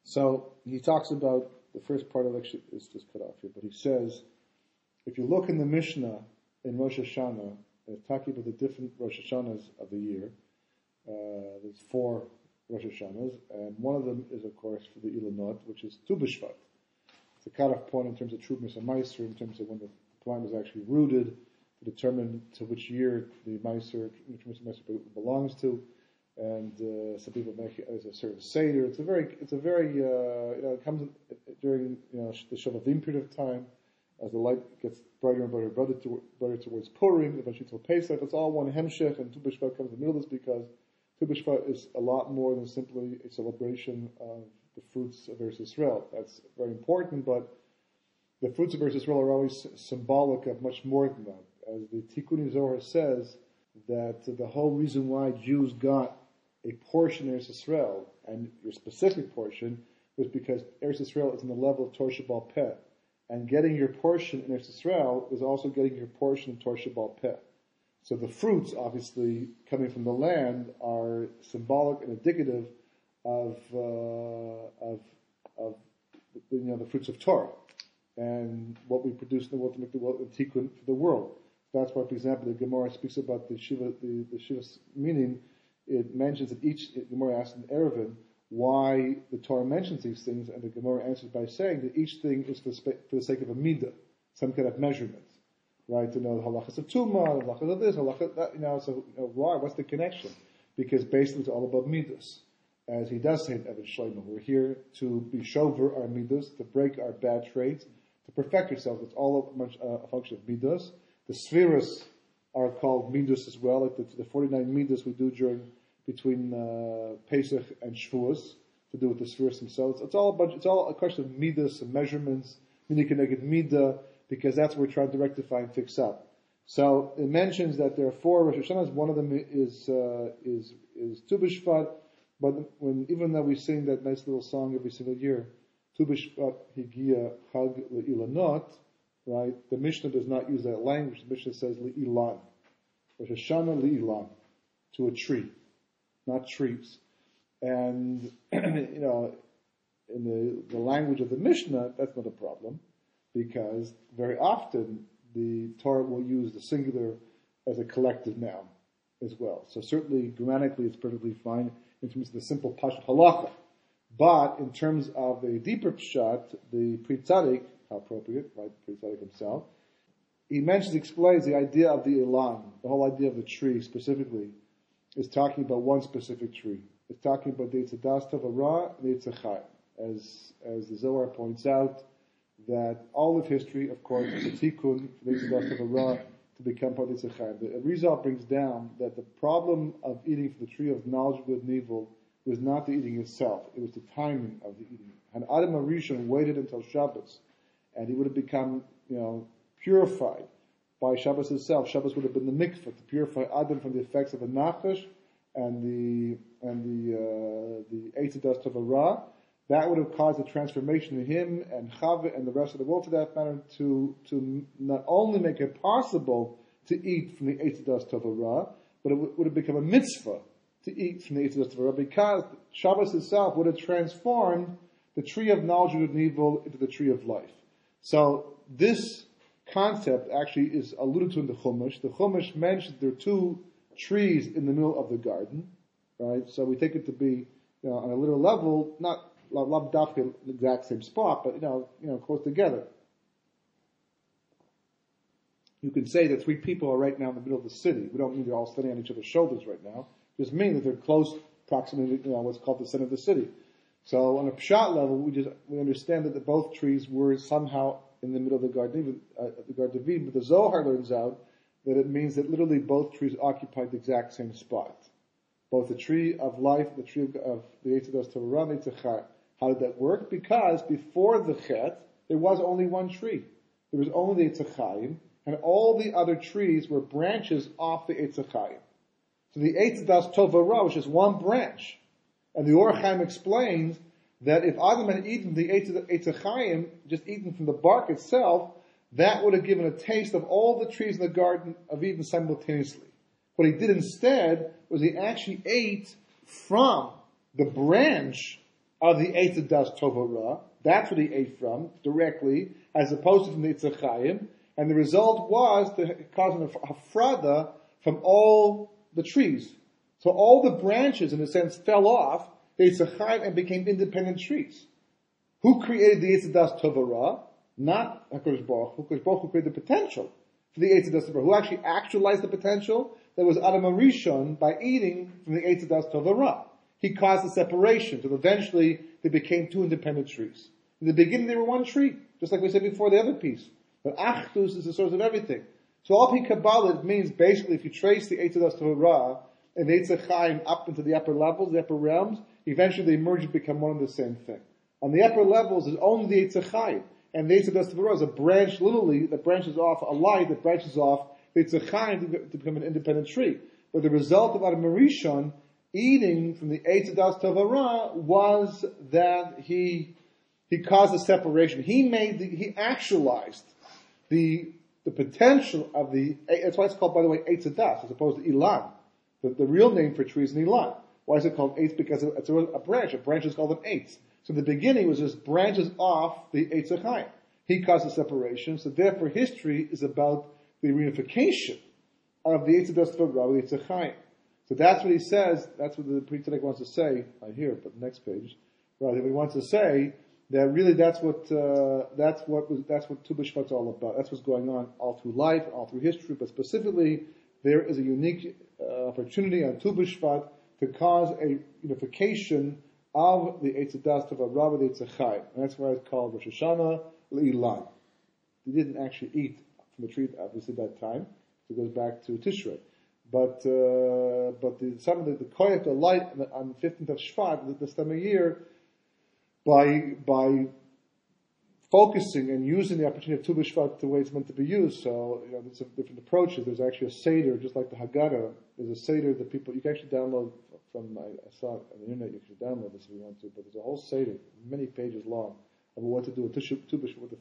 So he talks about the first part of actually it's just cut off here, but he says, if you look in the Mishnah in Rosh Hashanah, it's talking about the different Rosh Hashanahs of the year. There's 4 Rosh Hashanahs, and one of them is, of course, for the Ilanot, which is Tu B'Shvat. It's a cutoff point in terms of Trubnis and Meiser, in terms of when the plant was actually rooted, to determine to which year the Meiser, Trubnis and Meiser belongs to. And some people make it as a sort of Seder. It's a very, it comes during the Shavavim period of time, as the light gets brighter and brighter towards Purim, eventually till Pesach. It's all one Hemshech, and Tu B'Shvat comes in the middle of this because Tu B'Shvat is a lot more than simply a celebration of the fruits of Eretz Yisrael. That's very important, but the fruits of Eretz Yisrael are always symbolic of much more than that. As the Tikkun Zohar says, that the whole reason why Jews got a portion of Eretz Yisrael, and your specific portion, was because Eretz Yisrael is in the level of Torah Sheba'al Peh. And getting your portion in Eretz Yisrael was also getting your portion in Torah Sheba'al Peh. So the fruits, obviously, coming from the land are symbolic and indicative of the fruits of Torah and what we produce in the world to make the world a tikkun for the world. That's why, for example, the Gemara speaks about the Shiva's meaning. It mentions that each, the Gemara asks in Erevin why the Torah mentions these things, and the Gemara answers by saying that each thing is for the sake of a midah, some kind of measurement, right? To know the halachas of tumah, the halachas of this, halachas that, why? What's the connection? Because basically it's all about midas. As he does say in Evan Shlomo, we're here to be shover our midas, to break our bad traits, to perfect ourselves. It's all a function of midas. The spheres are called midas as well, like the 49 midas we do between Pesach and Shavuos, to do with the spheres themselves. It's all a question of midas and measurements, midah, midah, because that's what we're trying to rectify and fix up. So it mentions that there are 4 Rosh Hashanahs. One of them is Tu B'Shvat, but even though we sing that nice little song every single year, Tu B'Shvat Higia Chag Le'ilanot, right? The Mishnah does not use that language. The Mishnah says Le'ilan. Rosh Hashanah Le'ilan, to a tree, not trees. And, in the language of the Mishnah, that's not a problem, because very often the Torah will use the singular as a collective noun as well. So certainly, grammatically, it's perfectly fine in terms of the simple Pashut Halacha. But in terms of a deeper pshat, the Pri Tzadik, how appropriate, right, Pri Tzadik himself, he explains the idea of the Ilan, the whole idea of the tree specifically, is talking about one specific tree. It's talking about the Eitzadas Tov Ra and the Eitzachai. As the Zohar points out, that all of history, of course, is a tikkun for the Eitzadas Tov Ra to become part of the Eitzachai. The Rizal brings down that the problem of eating from the tree of knowledge of good and evil was not the eating itself, it was the timing of the eating. And Adam HaRishon waited until Shabbos, and he would have become, purified by Shabbos itself. Shabbos would have been the mikvah to purify Adam from the effects of the nachash and the Eitzadas Tov Ra. That would have caused a transformation in him and Chava and the rest of the world, for that matter, to not only make it possible to eat from the Eitzadas Tov Ra, but it would have become a mitzvah to eat from the Eitzadas Tov Ra, because Shabbos itself would have transformed the tree of knowledge of good and evil into the tree of life. So this concept actually is alluded to in the Chumash. The Chumash mentioned there are 2 trees in the middle of the garden, right? So we take it to be, on a literal level, not dafka in the exact same spot, but close together. You can say that 3 people are right now in the middle of the city. We don't mean they're all standing on each other's shoulders right now. It just means that they're close proximity, what's called the center of the city. So on a pshat level, we understand that both trees were somehow in the middle of the Garden of Eden, but the Zohar learns out that it means that literally both trees occupied the exact same spot. Both the tree of life, the tree of the Eitzadas Tov Ra, and the Eitzachai. How did that work? Because before the Chet, there was only one tree. There was only the Eitzachayim, and all the other trees were branches off the Eitzachayim. So the Eitzadas Tov Ra, which is one branch, and the Orh Ganuz explains that if Adam had eaten the Eitzachayim, just eaten from the bark itself, that would have given a taste of all the trees in the Garden of Eden simultaneously. What he did instead was he actually ate from the branch of the Eitz Das Tova Ra. That's what he ate from, directly, as opposed to from the Eitz Chaim. And the result was to cause an hafrada from all the trees. So all the branches, in a sense, fell off the Eitz Chaim and became independent trees. Who created the Eitz Das Tova Ra? Not HaKadosh Baruch Hu. HaKadosh Baruch Hu created the potential for the Eitz Das Tova Ra. Who actually actualized the potential? That was Adam HaRishon by eating from the Eitz Das Tova Ra. He caused a separation till eventually they became two independent trees. In the beginning they were one tree, just like we said before the other piece. But Achdus is the source of everything. So all Pi Kabbalah, it means basically if you trace the Eitz Das Tova Ra and the Eitz Chaim up into the upper levels, the upper realms, eventually they merge and become one and the same thing. On the upper levels is only the Eitz Chaim. And the Eitz Das Tova Ra is a branch, literally, that branches off, a light that branches off the Eitz Chaim to become an independent tree. But the result of Adam HaRishon eating from the Eitz Das Tova Ra was that he caused a separation. He actualized the potential of that's why it's called, by the way, Eitz Das, as opposed to Ilan. The real name for tree is an Ilan. Why is it called Eitz? Because it's a branch. A branch is called an Eitz. So in the beginning it was just branches off the Eitz Chaim. He caused a separation, so therefore history is about the reunification of the Eitz Das Tova Ra with the Eitz Chaim. So that's what he says, that's what the Pri Tzedek wants to say, I hear, but next page, right, he wants to say that really that's what Tu B'Shvat's all about. That's what's going on all through life, all through history, but specifically there is a unique opportunity on Tu B'Shvat to cause a unification of the Eitz Das Tova Ra with the Eitz Chaim. And that's why it's called Rosh Hashanah L'Ilan. He didn't actually eat from the tree, obviously, that time. So it goes back to Tishrei. But the koyach, the light on the 15th of Shvat, this time of year, by focusing and using the opportunity of Tu B'Shvat the way it's meant to be used. So, there's some different approaches. There's actually a Seder, just like the Haggadah. There's a Seder that you can actually download from, I saw it on the internet, you can download this if you want to, but there's a whole Seder, many pages long, of what to do with Tu B'Shvat, what to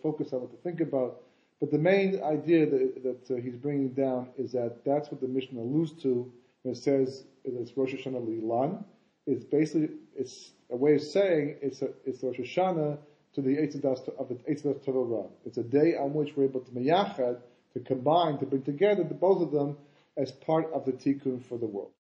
focus on, what to think about. But the main idea that he's bringing down is that's what the Mishnah alludes to when it says it's Rosh Hashanah L'Ilan. It's basically, it's a way of saying it's Rosh Hashanah to the Eitz Das Tova Ra. It's a day on which we're able to meyachad, to combine, to bring together both of them as part of the tikkun for the world.